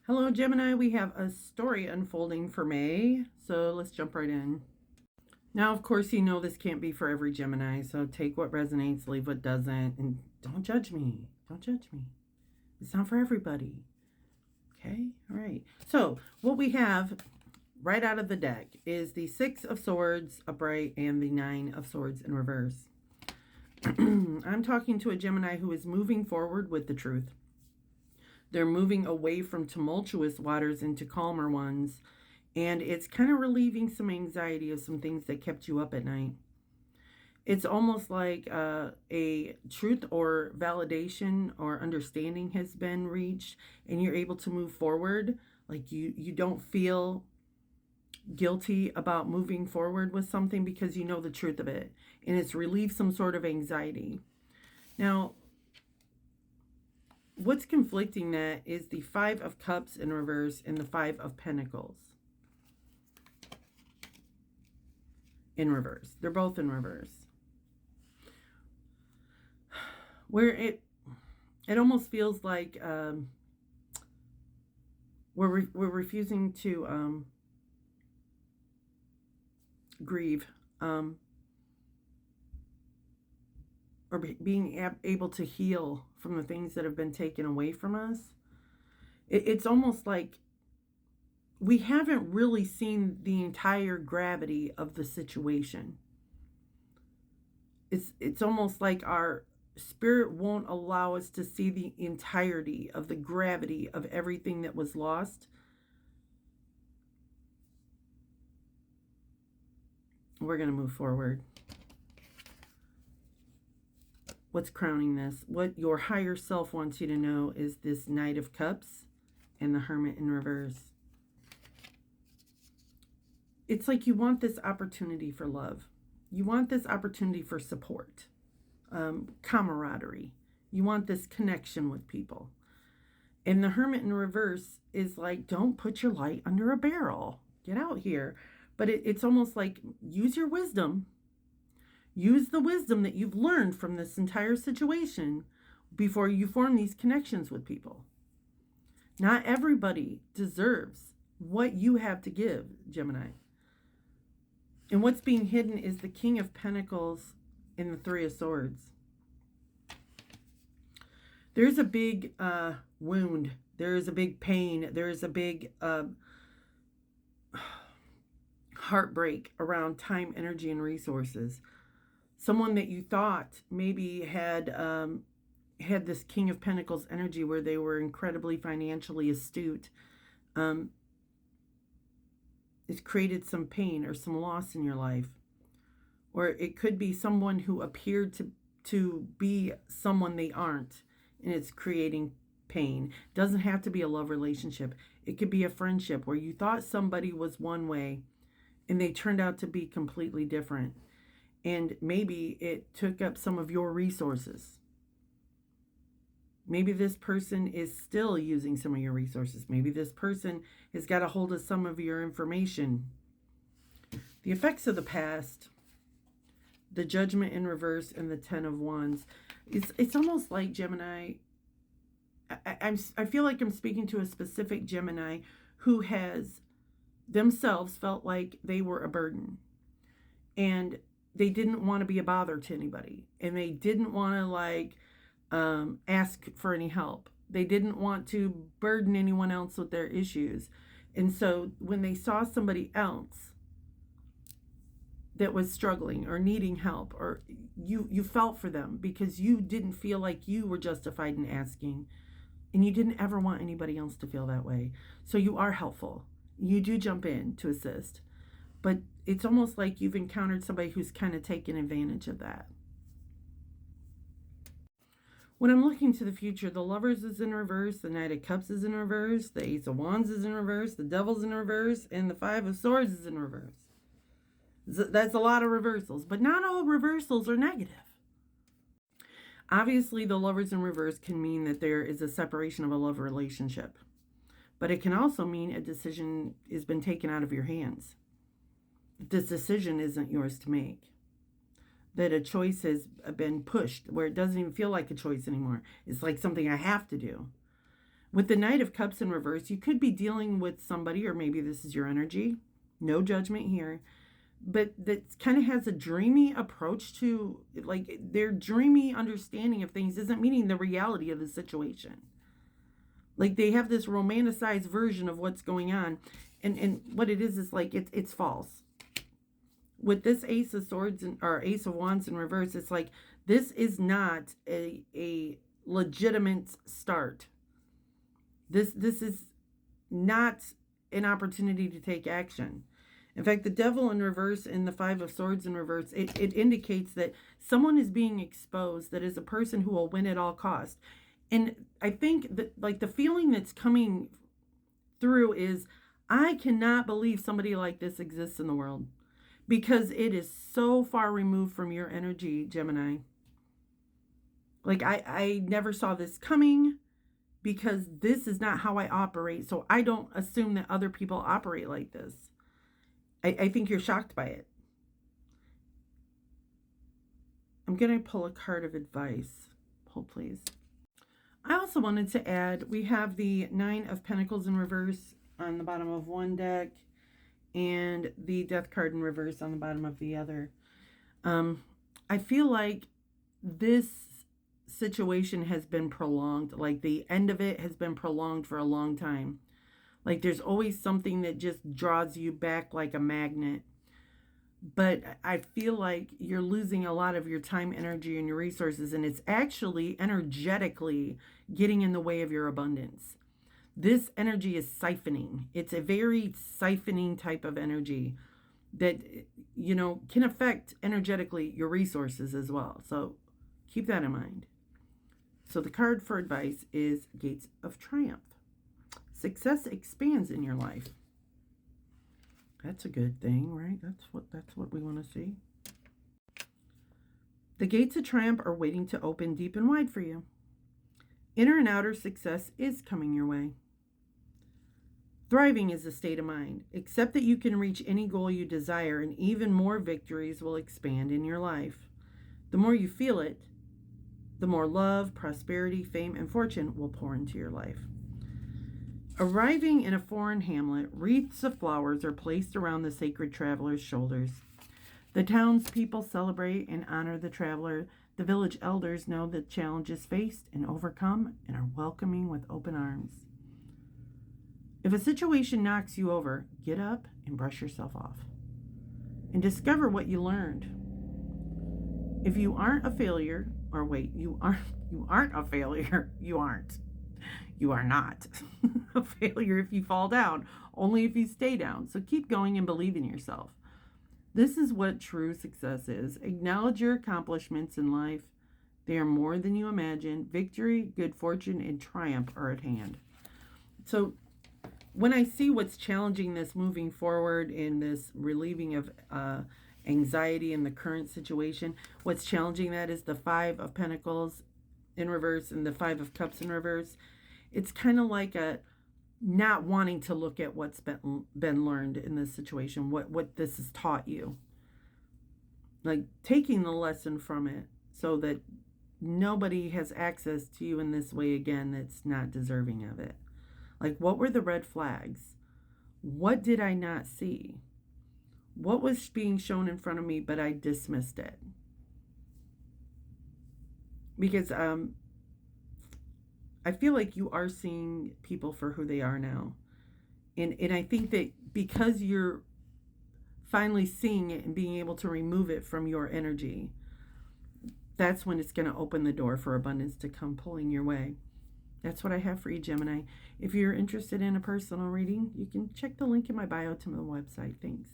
Hello, Gemini. We have a story unfolding for May, so let's jump right in. Now, of course, you know this can't be for every Gemini, so take what resonates, leave what doesn't, and don't judge me. Don't judge me. It's not for everybody. Okay? All right. So, what we have right out of the deck is the Six of Swords upright and the Nine of Swords in reverse. I'm talking to a Gemini who is moving forward with the truth. They're moving away from tumultuous waters into calmer ones. And it's kind of relieving some anxiety of some things that kept you up at night. It's almost like a truth or validation or understanding has been reached and you're able to move forward. Like you don't feel guilty about moving forward with something because you know the truth of it. And it's relieved some sort of anxiety. Now, what's conflicting that is the Five of Cups in reverse and the Five of Pentacles in reverse. They're both in reverse. Where it almost feels like we're refusing to grieve or being able to heal from the things that have been taken away from us. It's almost like we haven't really seen the entire gravity of the situation. It's almost like our spirit won't allow us to see the entirety of the gravity of everything that was lost. We're going to move forward. What's crowning this? What your higher self wants you to know is this Knight of Cups and the Hermit in reverse. It's like you want this opportunity for love. You want this opportunity for support, camaraderie. You want this connection with people. And the Hermit in reverse is like, don't put your light under a barrel. Get out here. But it's almost like, use your wisdom. Use the wisdom that you've learned from this entire situation before you form these connections with people. Not everybody deserves what you have to give, Gemini. And what's being hidden is the King of Pentacles and the Three of Swords. There's a big wound. There's a big pain. There's a big heartbreak around time, energy, and resources. Someone that you thought maybe had this King of Pentacles energy where they were incredibly financially astute. It's created some pain or some loss in your life. Or it could be someone who appeared to be someone they aren't, and it's creating pain. It doesn't have to be a love relationship. It could be a friendship where you thought somebody was one way and they turned out to be completely different. And maybe it took up some of your resources. Maybe this person is still using some of your resources. Maybe this person has got a hold of some of your information. The effects of the past, the Judgment in reverse, and the Ten of Wands. It's almost like, Gemini, I feel like I'm speaking to a specific Gemini who has themselves felt like they were a burden. And they didn't want to be a bother to anybody. And they didn't want to ask for any help. They didn't want to burden anyone else with their issues. And so when they saw somebody else that was struggling or needing help, or you felt for them because you didn't feel like you were justified in asking, and you didn't ever want anybody else to feel that way. So you are helpful. You do jump in to assist. But it's almost like you've encountered somebody who's kind of taken advantage of that. When I'm looking to the future, the Lovers is in reverse, the Knight of Cups is in reverse, the Ace of Wands is in reverse, the Devil's in reverse, and the Five of Swords is in reverse. That's a lot of reversals, but not all reversals are negative. Obviously, the Lovers in reverse can mean that there is a separation of a love relationship, but it can also mean a decision has been taken out of your hands. This decision isn't yours to make. That a choice has been pushed where it doesn't even feel like a choice anymore. It's like something I have to do. With the Knight of Cups in reverse, you could be dealing with somebody, or maybe this is your energy. No judgment here. But that kind of has a dreamy approach to, like, their dreamy understanding of things isn't meeting the reality of the situation. Like, they have this romanticized version of what's going on. And what it is like, it's false. With this Ace of Swords or Ace of Wands in reverse, it's like, this is not a legitimate start. This is not an opportunity to take action. In fact, the Devil in reverse and the Five of Swords in reverse, it indicates that someone is being exposed that is a person who will win at all costs. And I think that, like, the feeling that's coming through is, I cannot believe somebody like this exists in the world, because it is so far removed from your energy, Gemini. Like, I never saw this coming, because this is not how I operate. So I don't assume that other people operate like this. I think you're shocked by it. I'm going to pull a card of advice. Pull, please. I also wanted to add, we have the Nine of Pentacles in reverse on the bottom of one deck, and the Death card in reverse on the bottom of the other. I feel like this situation has been prolonged. Like, the end of it has been prolonged for a long time. Like, there's always something that just draws you back like a magnet. But I feel like you're losing a lot of your time, energy, and your resources, and it's actually energetically getting in the way of your abundance. This energy is siphoning. It's a very siphoning type of energy that, you know, can affect energetically your resources as well. So keep that in mind. So the card for advice is Gates of Triumph. Success expands in your life. That's a good thing, right? That's what we want to see. The gates of triumph are waiting to open deep and wide for you. Inner and outer success is coming your way. Thriving is a state of mind. Accept that you can reach any goal you desire, and even more victories will expand in your life. The more you feel it, the more love, prosperity, fame, and fortune will pour into your life. Arriving in a foreign hamlet, wreaths of flowers are placed around the sacred traveler's shoulders. The townspeople celebrate and honor the traveler. The village elders know the challenges faced and overcome and are welcoming with open arms. If a situation knocks you over, get up and brush yourself off. And discover what you learned. If you aren't a failure, or wait, you aren't a failure, you aren't. You are not a failure if you fall down, only if you stay down. So keep going and believe in yourself. This is what true success is. Acknowledge your accomplishments in life. They are more than you imagine. Victory, good fortune, and triumph are at hand. So when I see what's challenging this moving forward in this relieving of anxiety in the current situation, what's challenging that is the Five of Pentacles in reverse and the Five of Cups in reverse. It's kind of like a not wanting to look at what's been learned in this situation, what this has taught you. Like taking the lesson from it so that nobody has access to you in this way again that's not deserving of it. Like, what were the red flags? What did I not see? What was being shown in front of me, but I dismissed it? Because I feel like you are seeing people for who they are now. And I think that because you're finally seeing it and being able to remove it from your energy, that's when it's going to open the door for abundance to come pulling your way. That's what I have for you, Gemini. If you're interested in a personal reading, you can check the link in my bio to my website. Thanks.